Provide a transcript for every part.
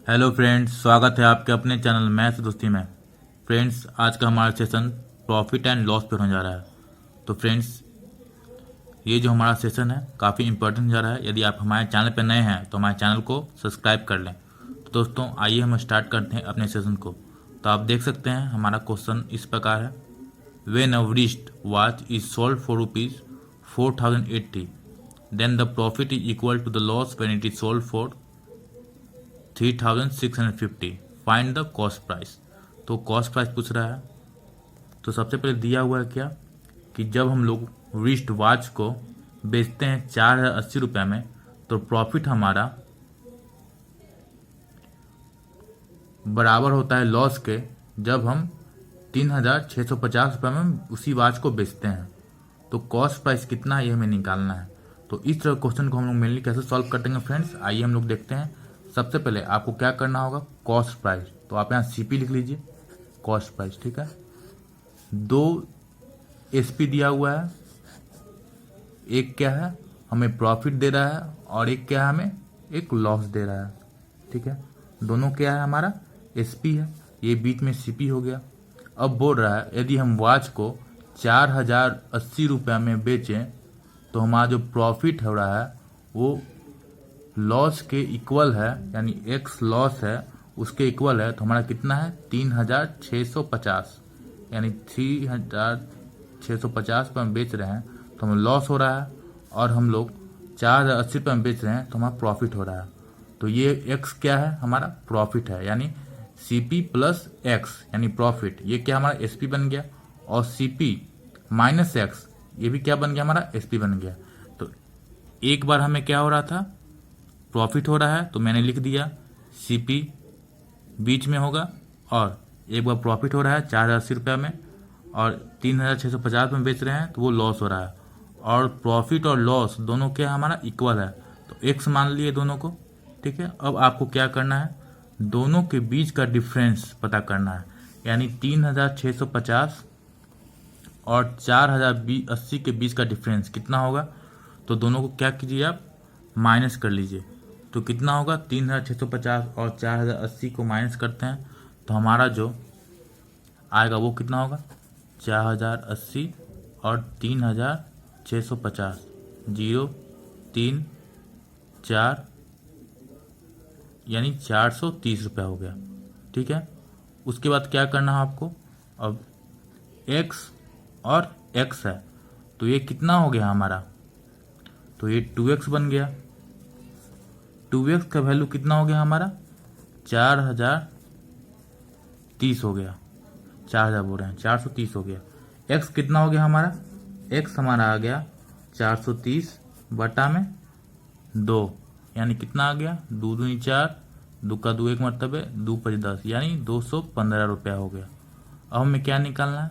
Hello friends, स्वागत है आपके अपने चैनल मैथ्स दोस्ती में। फ्रेंड्स, आज का हमारा सेशन प्रॉफिट एंड लॉस पर होने जा रहा है। तो फ्रेंड्स, ये जो हमारा सेशन है काफ़ी इंपॉर्टेंट जा रहा है। यदि आप हमारे चैनल पर नए हैं तो हमारे चैनल को सब्सक्राइब कर लें। तो दोस्तों, आइए हम स्टार्ट करते हैं अपने सेशन को। तो आप देख सकते हैं हमारा क्वेश्चन इस प्रकार है। When a wrist watch is sold for rupees 4080, then the profit is equal to the loss when it is sold for 3650, find the cost price. तो कॉस्ट प्राइस पूछ रहा है। तो सबसे पहले दिया हुआ है क्या कि जब हम लोग रिस्ट वॉच को बेचते हैं 4080 में, तो प्रॉफिट हमारा बराबर होता है लॉस के जब हम 3650 में उसी वॉच को बेचते हैं। तो कॉस्ट प्राइस कितना है ये हमें निकालना है। तो इस तरह क्वेश्चन को हम लोग मेनली कैसे सॉल्व करेंगे फ्रेंड्स, आइए हम लोग देखते हैं। सबसे पहले आपको क्या करना होगा, कॉस्ट प्राइस। तो आप यहाँ सीपी लिख लीजिए, कॉस्ट प्राइस, ठीक है। 2 एसपी दिया हुआ है, एक क्या है हमें प्रॉफिट दे रहा है और एक क्या है हमें एक लॉस दे रहा है, ठीक है। दोनों क्या है हमारा एसपी है, ये बीच में सीपी हो गया। अब बोल रहा है यदि हम वॉच को 4080 में बेचें तो हमारा जो प्रॉफिट हो रहा है वो लॉस के इक्वल है, यानी एक्स लॉस है उसके इक्वल है। तो हमारा कितना है 3650, यानी 3650 पर हम बेच रहे हैं तो हमें लॉस हो रहा है, और हम लोग 4080 पर हम बेच रहे हैं तो हमारा प्रॉफिट हो रहा है। तो ये एक्स क्या है हमारा प्रॉफिट है, यानी सीपी प्लस एक्स यानी प्रॉफिट। ये क्या हमारा एसपी बन गया, और सीपी माइनस एक्स ये भी क्या बन गया हमारा एसपी बन गया। तो एक बार हमें क्या हो रहा था प्रॉफिट हो रहा है तो मैंने लिख दिया सीपी बीच में होगा, और एक बार प्रॉफिट हो रहा है 4080 में और 3650 में बेच रहे हैं तो वो लॉस हो रहा है। और प्रॉफिट और लॉस दोनों क्या हमारा इक्वल है, तो एक्स मान लिए दोनों को, ठीक है। अब आपको क्या करना है, दोनों के बीच का डिफरेंस पता करना है, यानी 3650 और 4080 के बीच का डिफरेंस कितना होगा। तो दोनों को क्या कीजिए आप माइनस कर लीजिए। तो कितना होगा 3650 और 4080 को माइनस करते हैं तो हमारा जो आएगा वो कितना होगा 4080 और 3650, 0 3 4 यानी 430 रुपया हो गया, ठीक है। उसके बाद क्या करना है आपको, अब x और x है तो ये कितना हो गया हमारा, तो ये 2x बन गया। 2x का वैल्यू कितना हो गया हमारा 4030 हो गया, 4000 बोल रहे हैं 430 हो गया। x कितना हो गया हमारा, x हमारा आ गया 430 बटा में 2, यानी कितना आ गया 2 दूनी 4, 2 का 2 एक मरतबे, 2 5 10, यानी 215 रुपया हो गया। अब हमें क्या निकालना है,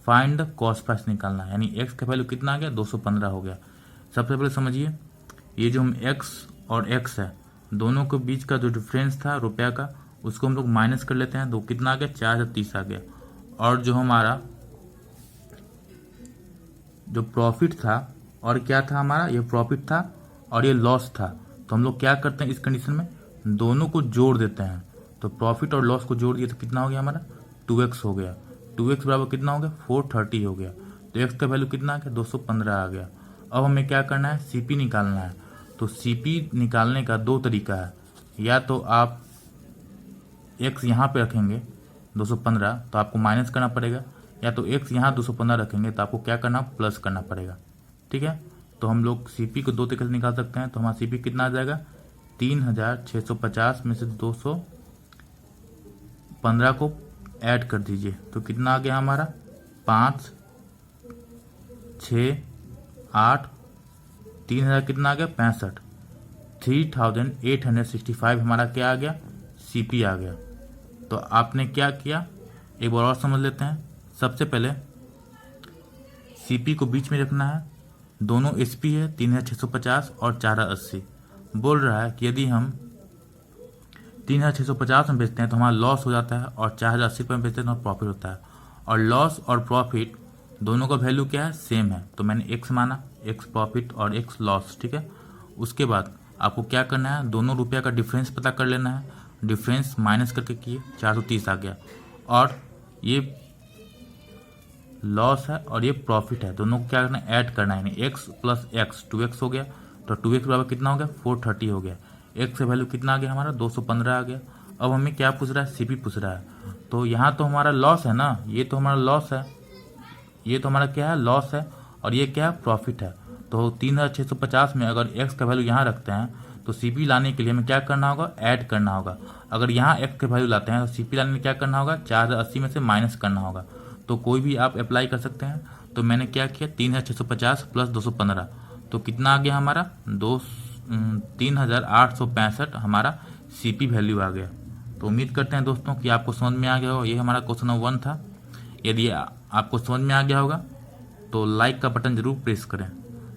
फाइंड द कॉस्ट प्राइस निकालना है, यानी x का वैल्यू कितना आ गया 215 हो गया। सबसे पहले समझिए, ये जो हम x और x है दोनों के बीच का जो डिफरेंस था रुपया का उसको हम लोग माइनस कर लेते हैं, तो कितना आ गया 4030 आ गया। और जो हमारा जो प्रॉफिट था, और क्या था हमारा ये प्रॉफिट था और ये लॉस था, तो हम लोग क्या करते हैं इस कंडीशन में दोनों को जोड़ देते हैं। तो प्रॉफिट और लॉस को जोड़ दिए तो कितना हो गया हमारा 2x हो गया। 2x बराबर कितना हो गया 430 हो गया। तो x का वैल्यू कितना आ गया 215 आ गया। अब हमें क्या करना है सीपी निकालना है। तो सीपी निकालने का 2 तरीका है, या तो आप x यहाँ पे रखेंगे 215 तो आपको माइनस करना पड़ेगा, या तो x यहाँ 215 रखेंगे तो आपको क्या करना प्लस करना पड़ेगा, ठीक है। तो हम लोग सीपी को 2 तरीके से निकाल सकते हैं। तो हमारा सीपी कितना आ जाएगा 3650 में से 215 को ऐड कर दीजिए तो कितना आ गया हमारा 5 6 8, 3000 कितना आ गया 65, 3865 हमारा क्या आ गया सीपी आ गया। तो आपने क्या किया एक बार और समझ लेते हैं। सबसे पहले सीपी को बीच में रखना है, दोनों एसपी है 3650 और 4080। बोल रहा है कि यदि हम 3650 में बेचते हैं तो हमारा लॉस हो जाता है, और 4080 में बेचते हैं तो हमारा प्रॉफिट होता है। और लॉस और प्रॉफिट दोनों का वैल्यू क्या है सेम है, तो मैंने एक्स माना, एक्स प्रॉफिट और एक्स लॉस, ठीक है। उसके बाद आपको क्या करना है दोनों रुपया का डिफरेंस पता कर लेना है। डिफरेंस माइनस करके किए 430 आ गया। और ये लॉस है और ये प्रॉफिट है, दोनों को क्या करना है, ऐड करना है। एक्स प्लस एक्स 2x हो गया, तो 2x बराबर कितना हो गया, 430 हो गया। एक्स का वैल्यू कितना आ गया हमारा, 215 आ गया। अब हमें क्या पूछ रहा है, सीपी पूछ रहा है। तो यहाँ तो हमारा लॉस है ना, ये तो हमारा लॉस है, ये तो हमारा क्या है, लॉस है, और ये क्या है, प्रॉफिट है। तो 3650 में अगर एक्स का वैल्यू यहाँ रखते हैं तो सीपी लाने के लिए हमें क्या करना होगा, ऐड करना होगा। अगर यहाँ एक्स का वैल्यू लाते हैं तो सीपी लाने में क्या करना होगा, 4080 में से माइनस करना होगा। तो कोई भी आप अप्लाई कर सकते हैं। तो मैंने क्या किया, 3650 प्लस 215, तो कितना आ गया हमारा, 3865 हमारा सीपी वैल्यू आ गया। तो उम्मीद करते हैं दोस्तों कि आपको समझ में आ गया होगा। ये हमारा क्वेश्चन नंबर 1 था। यदि आपको समझ में आ गया होगा तो लाइक का बटन जरूर प्रेस करें।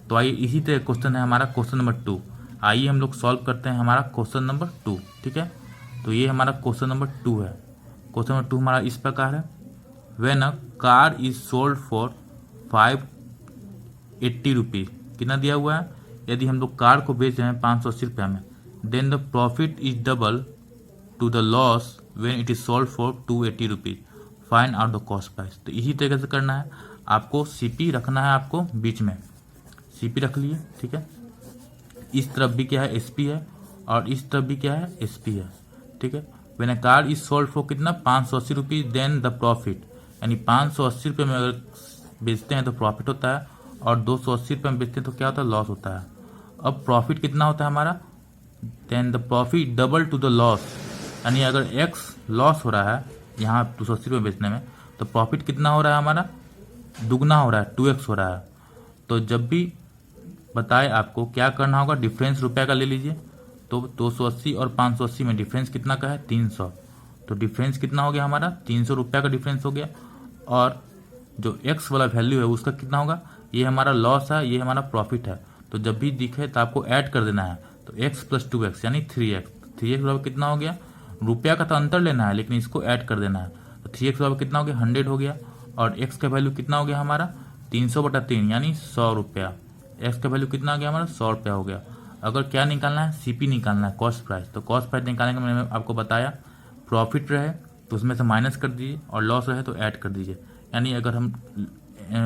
तो आइए, इसी तरह क्वेश्चन है हमारा क्वेश्चन नंबर 2। आइए हम लोग सॉल्व करते हैं हमारा क्वेश्चन नंबर 2। ठीक है, तो ये हमारा क्वेश्चन नंबर 2 है। क्वेश्चन नंबर 2 हमारा इस प्रकार है, when a car is sold for 580 rupees, कितना दिया हुआ है, यदि हम लोग कार को बेच रहे हैं 580 रुपये में, then the profit is double to the loss when it is sold for 280 rupees, find out the cost price. तो इसी तरीके से करना है आपको, सीपी रखना है आपको बीच में, सीपी रख लिए। ठीक है, इस तरफ भी क्या है, एसपी है, और इस तरफ भी क्या है, एसपी है। ठीक है, when a car is sold for कितना, 580 रुपीज, देन द प्रॉफिट, यानी 580 रुपये में अगर बेचते हैं तो प्रॉफिट होता है, और 280 रुपये में बेचते हैं तो क्या होता है, लॉस होता है। अब प्रॉफिट कितना होता है हमारा, then the profit double to the loss, यानी अगर एक्स लॉस हो रहा है यहाँ 280 रुपये बेचने में, तो प्रॉफिट कितना हो रहा है हमारा, दुगना हो रहा है, 2x हो रहा है। तो जब भी बताए आपको क्या करना होगा, डिफरेंस रुपये का ले लीजिए। तो 280 और 580 में डिफरेंस कितना का है, 300। तो डिफरेंस कितना हो गया हमारा, 300 रुपये का डिफरेंस हो गया। और जो एक्स वाला वैल्यू है उसका कितना होगा, ये हमारा लॉस है, ये हमारा प्रॉफिट है। तो जब भी दिखे तो आपको ऐड कर देना है। तो x प्लस 2x यानी 3x, 3x बराबर कितना हो गया, रुपया का तो अंतर लेना है लेकिन इसको ऐड कर देना है। तो 3x बराबर कितना हो गया, 100 हो गया। और x का वैल्यू कितना हो गया हमारा, 300/3 यानी 100 रुपया। x का वैल्यू कितना आ गया हमारा, 100 रुपया हो गया। अगर क्या निकालना है, सीपी निकालना है, कॉस्ट प्राइस। तो कॉस्ट प्राइस निकालने का मैंने आपको बताया, प्रॉफिट रहे तो उसमें से माइनस कर दीजिए, और लॉस रहे तो ऐड कर दीजिए। यानी अगर हम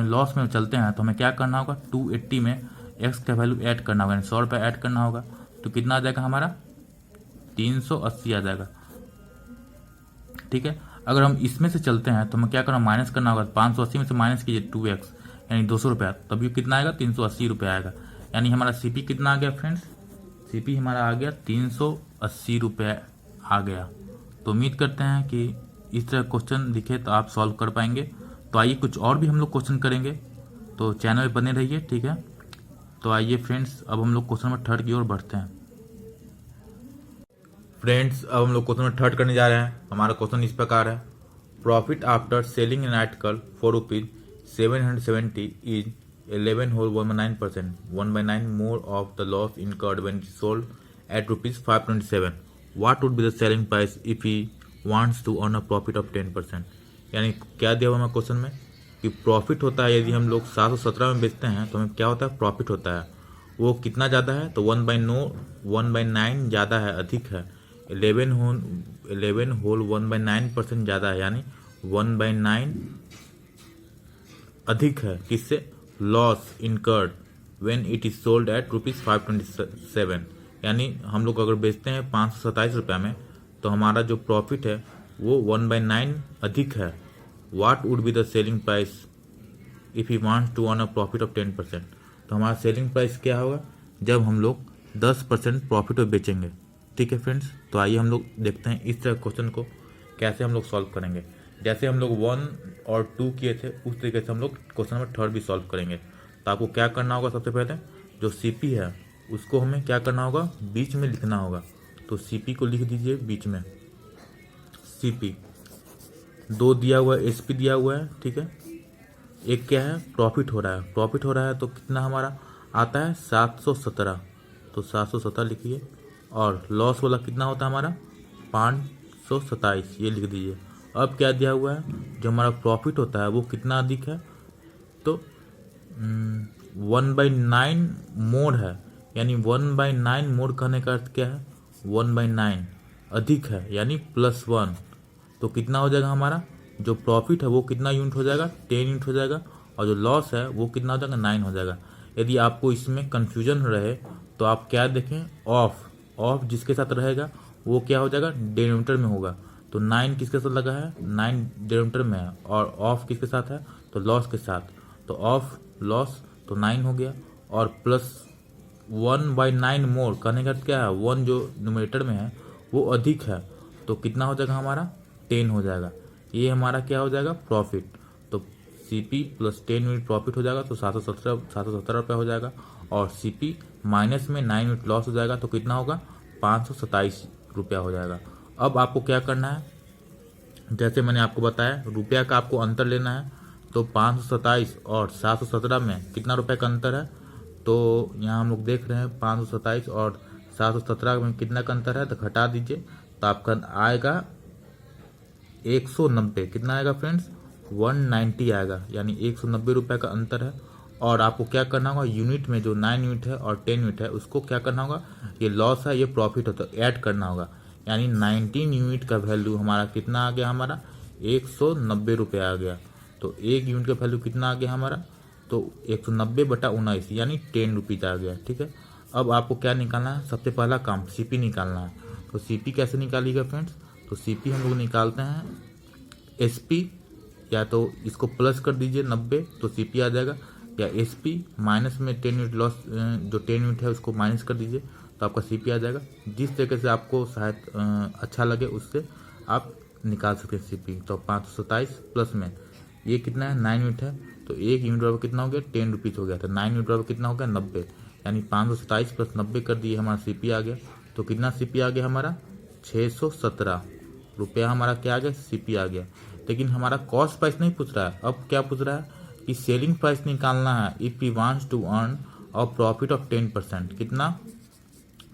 लॉस में चलते हैं तो हमें क्या करना होगा, 280 में एक्स का वैल्यू ऐड करना होगा, यानी 100 रुपये ऐड करना होगा। तो कितना आ जाएगा हमारा, 380 आ जाएगा। ठीक है, अगर हम इसमें से चलते हैं तो हमें क्या करना, माइनस करना होगा। 580 में से माइनस कीजिए 2x, यानी 200 रुपया, तभी कितना आएगा, 380 रुपया आएगा। यानी हमारा सीपी कितना आ गया फ्रेंड्स, सीपी हमारा आ गया 380 रुपये आ गया। तो उम्मीद करते हैं कि इस तरह क्वेश्चन दिखे तो आप सॉल्व कर पाएंगे। तो आइए कुछ और भी हम लोग क्वेश्चन करेंगे, तो चैनल पर बने रहिए। ठीक है, तो आइए फ्रेंड्स, अब हम लोग क्वेश्चन नंबर 3 की ओर बढ़ते हैं। फ्रेंड्स, अब हम लोग क्वेश्चन नंबर 3 करने जा रहे हैं। हमारा क्वेश्चन इस प्रकार है, profit after selling an article for ₹770 is 11 whole 1/9%, 1/9 more of the loss incurred when it is sold at ₹527. What would be the selling price if he wants to earn a profit of 10%? यानी क्या दिया हुआ हमें question में कि profit होता है, यदि हम लोग 717 में बेचते हैं तो हमें क्या होता है, प्रॉफिट होता है। वो कितना ज़्यादा है, तो 1/9 ज़्यादा है, अधिक है। 11 होल 1/9% ज़्यादा है, यानी 1/9 अधिक है किससे, loss incurred when it is sold at ₹527। यानी हम लोग अगर बेचते हैं 527 रुपये में तो हमारा जो प्रॉफिट है वो 1/9 अधिक है। What would be the selling price if you want to earn a profit of 10%? तो हमारा सेलिंग प्राइस क्या होगा जब हम लोग 10% प्रॉफिट में बेचेंगे। ठीक है फ्रेंड्स, तो आइए हम लोग देखते हैं इस तरह क्वेश्चन को कैसे हम लोग सॉल्व करेंगे। जैसे हम लोग 1 और 2 किए थे उस तरीके से हम लोग क्वेश्चन नंबर 3 भी सॉल्व करेंगे। तो आपको क्या करना होगा, सबसे पहले जो सीपी है उसको हमें क्या करना होगा, बीच में लिखना होगा। तो सीपी को लिख दीजिए बीच में, सीपी 2 दिया हुआ है, एसपी दिया हुआ है। ठीक है, एक क्या है, प्रॉफिट हो रहा है, प्रॉफिट हो रहा है तो कितना हमारा आता है 717, तो 717 लिखिए। और लॉस वाला कितना होता है हमारा 527, ये लिख दीजिए। अब क्या दिया हुआ है, जो हमारा प्रॉफिट होता है वो कितना अधिक है, तो 1/9 मोड है, यानी 1/9 मोड करने का अर्थ क्या है, 1/9 अधिक है यानी +1, तो कितना हो जाएगा हमारा जो प्रॉफिट है वो कितना यूनिट हो जाएगा, 10 यूनिट हो जाएगा, और जो लॉस है वो कितना हो जाएगा, 9 हो जाएगा। यदि आपको इसमें कन्फ्यूजन रहे तो आप क्या देखें, ऑफ जिसके साथ रहेगा वो क्या हो जाएगा, डिनोमिनेटर में होगा। तो 9 किसके साथ लगा है, 9 डिनोमिनेटर में है, और ऑफ किसके साथ है, तो लॉस के साथ। तो ऑफ लॉस तो 9 हो गया, और +1/9 मोर कहने का क्या है, 1 जो न्यूमरेटर में है वो अधिक है, तो कितना हो जाएगा हमारा, 10 हो जाएगा। ये हमारा क्या हो जाएगा, प्रॉफिट। तो CP + 10 यूनिट प्रॉफिट हो जाएगा, तो 717 रुपये हो जाएगा, और CP माइनस में 9 यूनिट लॉस हो जाएगा, तो कितना होगा, 527 रुपया हो जाएगा। अब आपको क्या करना है, जैसे मैंने आपको बताया रुपया का आपको अंतर लेना है, तो 527 और 717 में कितना रुपये का अंतर है, तो यहाँ हम लोग देख रहे हैं 527 और 717 में कितना का अंतर है, तो घटा दीजिए, तो आपका आएगा 190। कितना आएगा फ्रेंड्स, 190 आएगा, यानी 190 रुपये का अंतर है। और आपको क्या करना होगा, यूनिट में जो 9 यूनिट है और 10 यूनिट है उसको क्या करना होगा, ये लॉस है ये प्रॉफिट है, तो ऐड करना होगा, यानी 19 यूनिट का वैल्यू हमारा कितना आ गया, हमारा 190 रुपये आ गया। तो एक यूनिट का वैल्यू कितना आ गया हमारा, तो 190/19 यानी 10 रुपीज़ आ गया। ठीक है, अब आपको क्या निकालना है, सबसे पहला काम CP निकालना है। तो CP कैसे निकालिएगा फ्रेंड्स, तो CP हम लोग निकालते हैं SP, या तो इसको प्लस कर दीजिए 90 तो CP आ जाएगा, या SP माइनस में 10 यूनिट लॉस, जो 10 यूनिट है उसको माइनस कर दीजिए तो आपका CP आ जाएगा। जिस तरीके से आपको शायद अच्छा लगे उससे आप निकाल सकते हैं CP। तो 527 प्लस में ये कितना है, 9 यूनिट है, तो एक यूनिट बराबर कितना हो गया, 10 रुपीज़ हो गया। तो 9 यूनिट बराबर कितना हो गया, 90, यानी 527 + 90 कर दिए, हमारा CP आ गया। तो कितना CP आ गया हमारा, 617 रुपया हमारा क्या आ गया, CP आ गया। लेकिन हमारा कॉस्ट प्राइस नहीं पूछ रहा है, अब क्या पूछ रहा है कि सेलिंग प्राइस निकालना है। If you wants to earn a profit of 10%, कितना,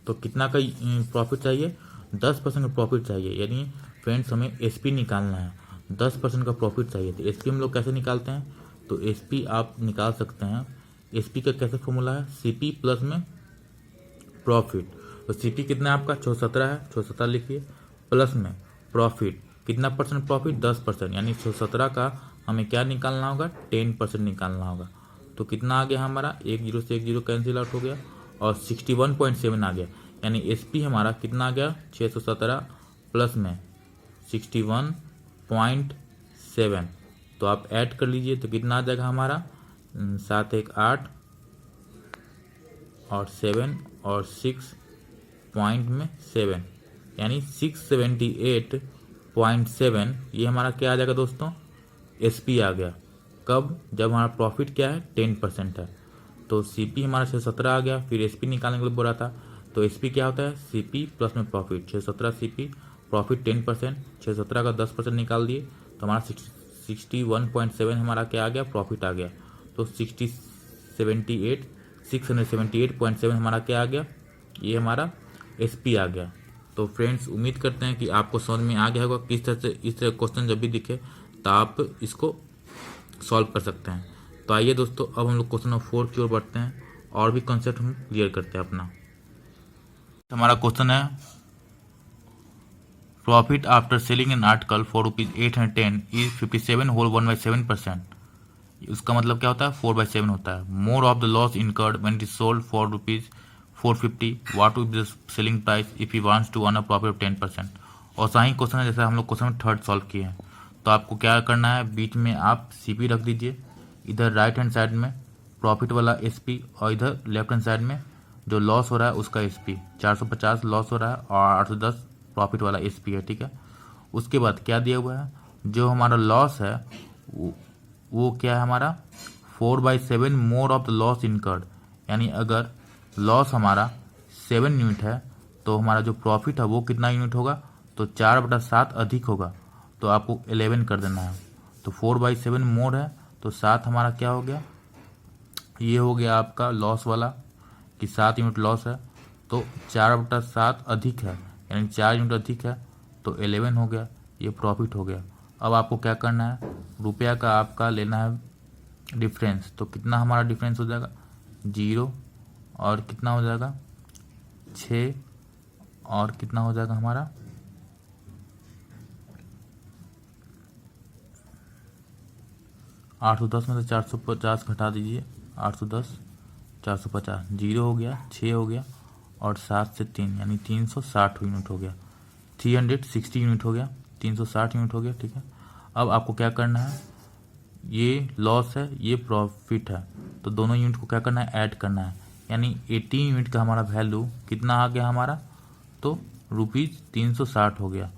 तो कितना का प्रॉफिट चाहिए, 10% का प्रॉफिट चाहिए, यानी फ्रेंड्स हमें SP निकालना है, 10% का प्रॉफिट चाहिए। तो SP हम लोग कैसे निकालते हैं, तो SP आप निकाल सकते हैं, SP का कैसे फॉर्मूला है, CP प्लस में प्रॉफिट। तो CP कितना है आपका, 617 है, 617 लिखिए, प्लस में प्रॉफिट कितना परसेंट प्रॉफिट, 10%, यानी 617 का हमें क्या निकालना होगा, 10% निकालना होगा। तो कितना आ गया हमारा, 1 0 से 1 0 कैंसिल आउट हो गया, और 61.7 आ गया, यानी SP हमारा कितना आ गया, 617 प्लस में 61.7। तो आप ऐड कर लीजिए तो कितना आ जाएगा हमारा, 7 1 8 और 7 और 6 पॉइंट में 7, यानी 678.7। ये हमारा क्या आ जाएगा दोस्तों, SP आ गया। कब, जब हमारा प्रॉफिट क्या है, 10% है। तो CP हमारा 617 आ गया, फिर SP निकालने के लिए बोला था, तो SP क्या होता है, CP प्लस में प्रॉफिट, 617 CP, प्रॉफिट 10%, 617 का 10% निकाल दिए तो हमारा 61.7 हमारा क्या आ गया, प्रॉफिट आ गया। तो 678.7 हमारा क्या आ गया, ये हमारा SP आ गया। तो फ्रेंड्स उम्मीद करते हैं कि आपको समझ में आ गया होगा किस तरह से इस तरह क्वेश्चन जब भी दिखे तो आप इसको सॉल्व कर सकते हैं। तो आइए दोस्तों, अब हम लोग क्वेश्चन नंबर 4 की ओर बढ़ते हैं और भी कॉन्सेप्ट हम क्लियर करते हैं अपना। हमारा क्वेश्चन है, profit after selling an article for ₹810 is 57 whole 1/7%। उसका मतलब क्या होता है, 4/7 होता है। More of the loss incurred when it is sold for ₹450, what will be the selling price if he wants to earn a profit of 10%। और सही question है जैसे हम लोग क्वेश्चन में थर्ड सॉल्व किए हैं। तो आपको क्या करना है, बीच में आप CP रख दीजिए, इधर राइट हैंड साइड में प्रॉफिट वाला SP, और इधर लेफ्ट हैंड साइड में जो लॉस हो रहा है उसका SP। 450 लॉस हो रहा है और 810 प्रॉफिट वाला SP है, ठीक है। उसके बाद क्या दिया हुआ है, जो हमारा लॉस है वो क्या है हमारा, 4/7 मोर ऑफ द लॉस इनकर्ड, यानी अगर लॉस हमारा 7 यूनिट है तो हमारा जो प्रॉफिट है वो कितना यूनिट होगा, तो 4/7 अधिक होगा, तो आपको 11 कर देना है। तो 4/7 मोर है तो 7 हमारा क्या हो गया, ये हो गया आपका लॉस वाला कि 7 यूनिट लॉस है, तो 4/7 अधिक है, यानी 4 यूनिट अधिक है, तो 11 हो गया, ये प्रॉफिट हो गया। अब आपको क्या करना है, रुपया का आपका लेना है डिफरेंस। तो कितना हमारा डिफरेंस हो जाएगा, 0, और कितना हो जाएगा 6, और कितना हो जाएगा हमारा 810 में से 450 घटा दीजिए, 810 450 जीरो हो गया, 6 हो गया और 7 से 3 यानी 360 यूनिट हो गया, 360 यूनिट हो गया, 360 यूनिट हो गया। ठीक है, अब आपको क्या करना है, ये लॉस है ये प्रॉफिट है, तो दोनों यूनिट को क्या करना है, ऐड करना है। यानी 18 यूनिट का हमारा वैल्यू कितना आ गया हमारा, तो ₹360 हो गया।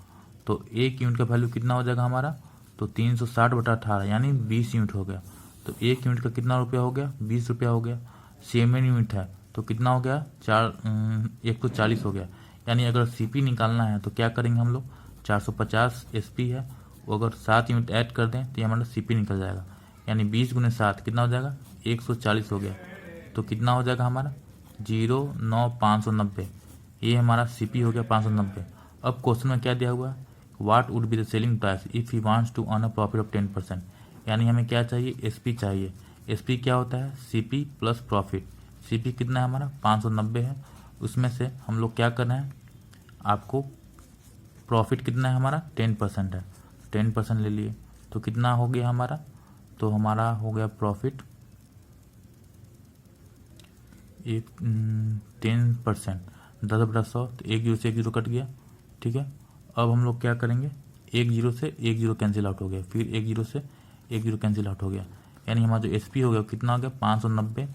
तो एक यूनिट का वैल्यू कितना हो जाएगा हमारा, तो 360/18 यानी 20 यूनिट हो गया। तो एक यूनिट का कितना रुपया हो गया, 20 रुपया हो गया। 7 यूनिट है तो कितना हो गया, 140 हो गया। यानी अगर सीपी निकालना है तो क्या करेंगे हम लोग, 450 एसपी है, वो अगर 7 यूनिट ऐड कर दें तो ये हमारा सीपी निकल जाएगा। यानी 20 × 7 कितना हो जाएगा, 140 हो गया। तो कितना हो जाएगा हमारा 09590, ये हमारा सीपी हो गया 590। अब क्वेश्चन में क्या दिया हुआ है, what would be the selling price if he wants to earn a profit of 10%। यानी हमें क्या चाहिए, एसपी चाहिए। एसपी क्या होता है, सीपी प्लस प्रॉफिट। सीपी कितना है हमारा 590 है, उसमें से हम लोग क्या करना है, आपको प्रॉफिट कितना है हमारा 10% है, 10% ले लिए तो कितना हो गया हमारा, तो हमारा हो गया प्रॉफिट 10%, 10/100 तो 1 जीरो से 1 जीरो कट गया। ठीक है, अब हम लोग क्या करेंगे, 1 जीरो से 1 जीरो कैंसिल आउट हो गया, फिर 1 जीरो से 1 जीरो कैंसिल आउट हो गया। यानी हमारा जो एसपी हो गया कितना हो गया 590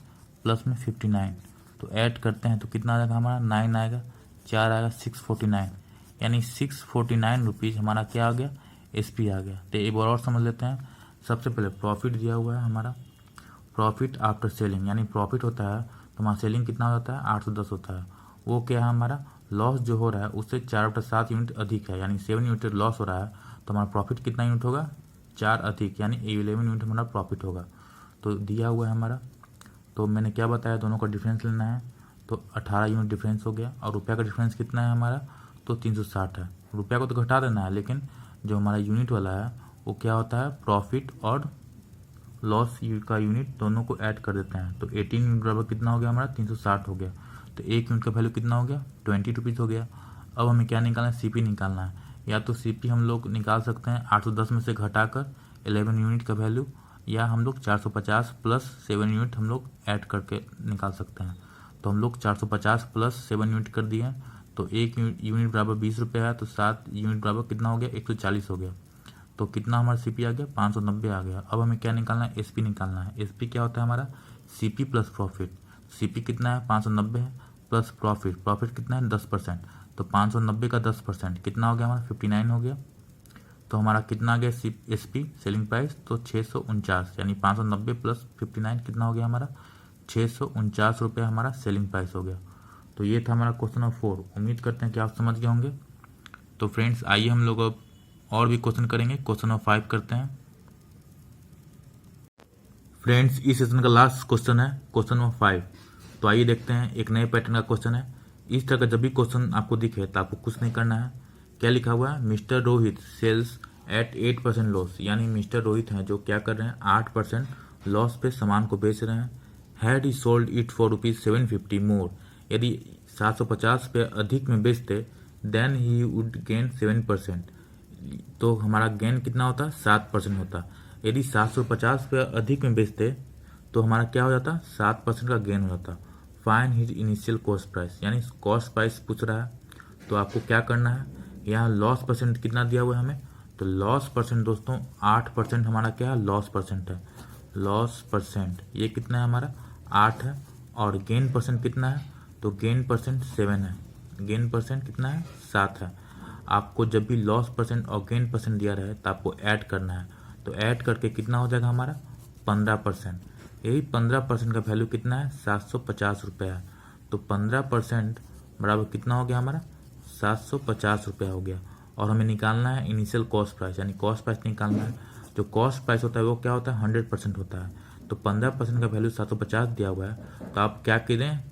प्लस में 59, तो ऐड करते हैं तो कितना आ जाएगा हमारा 9 आएगा, 4 आएगा 649, यानी 649 रुपीज़ हमारा क्या आ गया, एसपी आ गया। तो एक बार और समझ लेते हैं। सबसे पहले प्रॉफिट दिया हुआ है हमारा, प्रॉफिट आफ्टर सेलिंग, यानी प्रॉफिट होता है तो हमारा सेलिंग कितना होता है 810 होता है। वो क्या है हमारा, लॉस जो हो रहा है उससे 4/7 यूनिट अधिक है, यानी 7 यूनिट लॉस हो रहा है, तो हमारा प्रॉफिट कितना यूनिट होगा, 4 अधिक, यानी 11 यूनिट हमारा प्रॉफिट होगा। तो दिया हुआ है हमारा, तो मैंने क्या बताया, दोनों का डिफरेंस लेना है, तो 18 यूनिट डिफरेंस हो गया। और रुपया का डिफरेंस कितना है हमारा, तो 360 है। रुपया को तो घटा देना है, लेकिन जो हमारा यूनिट वाला है वो क्या होता है, प्रॉफिट और लॉस का यूनिट दोनों को ऐड कर देते हैं। तो 18 यूनिट बराबर कितना हो गया हमारा 360 हो गया। तो एक यूनिट का वैल्यू कितना हो गया 20 रुपीज़ हो गया। अब हमें क्या निकालना है, सीपी निकालना है। या तो सीपी हम लोग निकाल सकते हैं 810 में से घटाकर 11 यूनिट का वैल्यू, या हम लोग 450 प्लस 7 यूनिट हम लोग ऐड करके निकाल सकते हैं। तो हम लोग 450 प्लस 7 यूनिट कर दिए, तो एक यूनिट बराबर 20 रुपये है, तो 7 यूनिट बराबर कितना हो गया 140 हो गया। तो कितना हमारा सीपी आ गया 590 आ गया। अब हमें क्या निकालना है, एसपी निकालना है। एसपी क्या होता है हमारा, सीपी प्लस प्रॉफिट। सीपी कितना है 590 है, प्लस प्रॉफिट, प्रॉफिट कितना है 10%, तो 590 का 10% कितना हो गया हमारा 59 हो गया। तो हमारा कितना आ गया एसपी सेलिंग प्राइस, तो 649, यानी 590 प्लस 59 कितना हो गया हमारा 649 रुपये हमारा सेलिंग प्राइस हो गया। तो ये था हमारा क्वेश्चन नंबर 4। उम्मीद करते हैं कि आप समझ गए होंगे। तो फ्रेंड्स आइए हम लोग अब और भी क्वेश्चन करेंगे। क्वेश्चन नंबर 5 करते हैं। फ्रेंड्स इस सेशन का लास्ट क्वेश्चन है क्वेश्चन नंबर 5। तो आइए देखते हैं, एक नए पैटर्न का क्वेश्चन है। इस तरह का जब भी क्वेश्चन आपको दिखे तो आपको कुछ नहीं करना है। क्या लिखा हुआ है, mister Rohit sales at 8% loss, यानी मिस्टर रोहित हैं जो क्या कर रहे हैं 8% लॉस पे सामान को बेच रहे हैं। Had he sold it for ₹750 मोर, यदि 750 पे अधिक में बेचते देन ही वुड गेन 7%, तो हमारा गेन कितना होता 7% होता। यदि 750 पे अधिक में बेचते तो हमारा क्या हो जाता 7% का गेन हो जाता। Find his initial cost price, यानी कॉस्ट प्राइस पूछ रहा है। तो आपको क्या करना है, यहाँ लॉस परसेंट कितना दिया हुआ है हमें, तो लॉस परसेंट दोस्तों 8% हमारा क्या है लॉस परसेंट है। लॉस परसेंट ये कितना है हमारा 8 है, और गेन परसेंट कितना है, तो गेन परसेंट 7 है। गेन परसेंट कितना है 7 है। आपको जब भी लॉस परसेंट और गेन परसेंट दिया रहे तो आपको ऐड करना है। तो ऐड करके कितना हो जाएगा हमारा 15%। यही 15% का वैल्यू कितना है 750 रुपये है। तो 15% बराबर कितना हो गया हमारा 750 रुपया हो गया। और हमें निकालना है इनिशियल कॉस्ट प्राइस, यानी कॉस्ट प्राइस निकालना है। जो कॉस्ट प्राइस होता है वो क्या होता है 100% होता है। तो 15% का वैल्यू 750 दिया हुआ है, तो आप क्या करें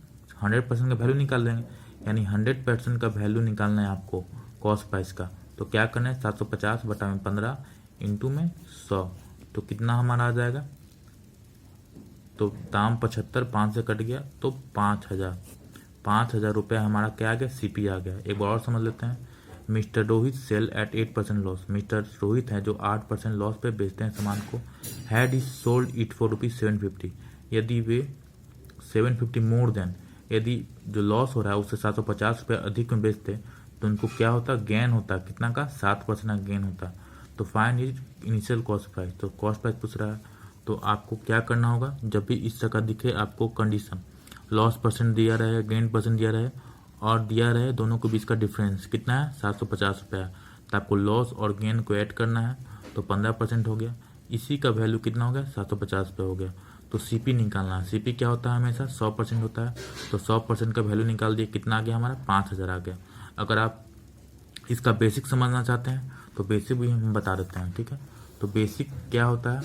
100% का वैल्यू निकाल देंगे, यानी 100% का वैल्यू निकालना है आपको कॉस्ट प्राइस का। तो क्या करना है 750 बटा में 15 इंटू में 100, तो कितना हमारा आ जाएगा, तो दाम 75 5 से कट गया तो 5000 रुपये हमारा क्या आ गया सीपी आ गया। एक बार और समझ लेते हैं, mister Rohit sell at 8% loss. Mister Rohit है जो 8% लॉस पे बेचते हैं सामान को। Had is sold it for ₹750। यदि वे 750 मोर देन, यदि जो लॉस हो रहा है उससे 750 रुपये अधिक में बेचते तो उनको क्या होता, गेन होता, कितना का 7% का गेन होता। तो find is initial cost price, तो कॉस्ट प्राइस पूछ रहा है। तो आपको क्या करना होगा, जब भी इस तरह का दिखे आपको कंडीशन, लॉस परसेंट दिया रहे, गेन परसेंट दिया रहे और दिया रहे दोनों के बीच का डिफरेंस कितना है 750 रुपया, तो आपको लॉस और गेन को ऐड करना है। तो 15% हो गया, इसी का वैल्यू कितना हो गया 750 रुपये हो गया। तो सीपी निकालना है। सीपी क्या होता है, हमेशा 100% होता है। तो 100% का वैल्यू निकाल दिए, कितना आ गया हमारा 5000 आ गया। अगर आप इसका बेसिक समझना चाहते हैं तो बेसिक भी हम बता देते हैं, ठीक है। तो बेसिक क्या होता है,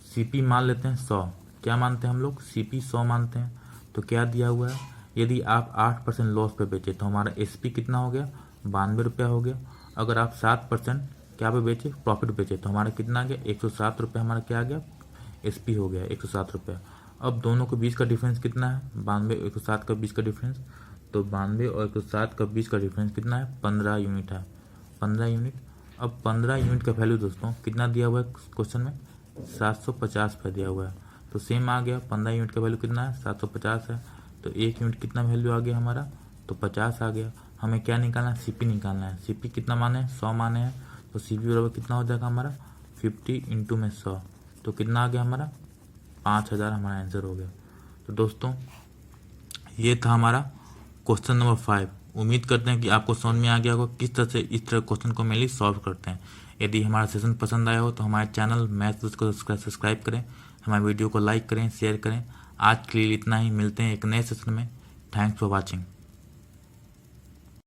सीपी मान लेते हैं 100, क्या मानते हैं हम लोग, सीपी 100 मानते हैं। तो क्या दिया हुआ है, यदि आप 8% लॉस पे बेचे तो हमारा एसपी कितना हो गया 92 रुपया हो गया। अगर आप 7% क्या पे बेचे, प्रॉफिट बेचे, तो हमारा कितना आ गया 107 रुपये, हमारा क्या आ गया एसपी हो गया 107 रुपया। अब दोनों के बीच का डिफरेंस कितना है, 92 107 का बीच का डिफरेंस, तो 92 और 107 का बीच का डिफरेंस कितना है 15 यूनिट है, 15 यूनिट। अब 15 यूनिट का वैल्यू दोस्तों कितना दिया हुआ है क्वेश्चन में, 750 रुपये दिया हुआ है। तो सेम आ गया, 15 यूनिट का वैल्यू कितना है 750 है। तो 1 यूनिट कितना वैल्यू आ गया हमारा, तो 50 आ गया। हमें क्या निकालना है, सीपी निकालना है। सीपी कितना माने हैं 100 माने हैं, तो सीपी बराबर कितना हो जाएगा हमारा 50 इंटू में 100, तो कितना आ गया हमारा 5000, हमारा आंसर हो गया। तो दोस्तों ये था हमारा क्वेश्चन नंबर 5। उम्मीद करते हैं कि आपको समझ में आ गया होगा किस तरह से इस तरह क्वेश्चन को मेनली सॉल्व करते हैं। यदि हमारा सेशन पसंद आया हो तो हमारे चैनल मैथ्स को सब्सक्राइब करें, हमारे वीडियो को लाइक करें, शेयर करें। आज के लिए इतना ही, मिलते हैं एक नए सेशन में। Thanks for watching.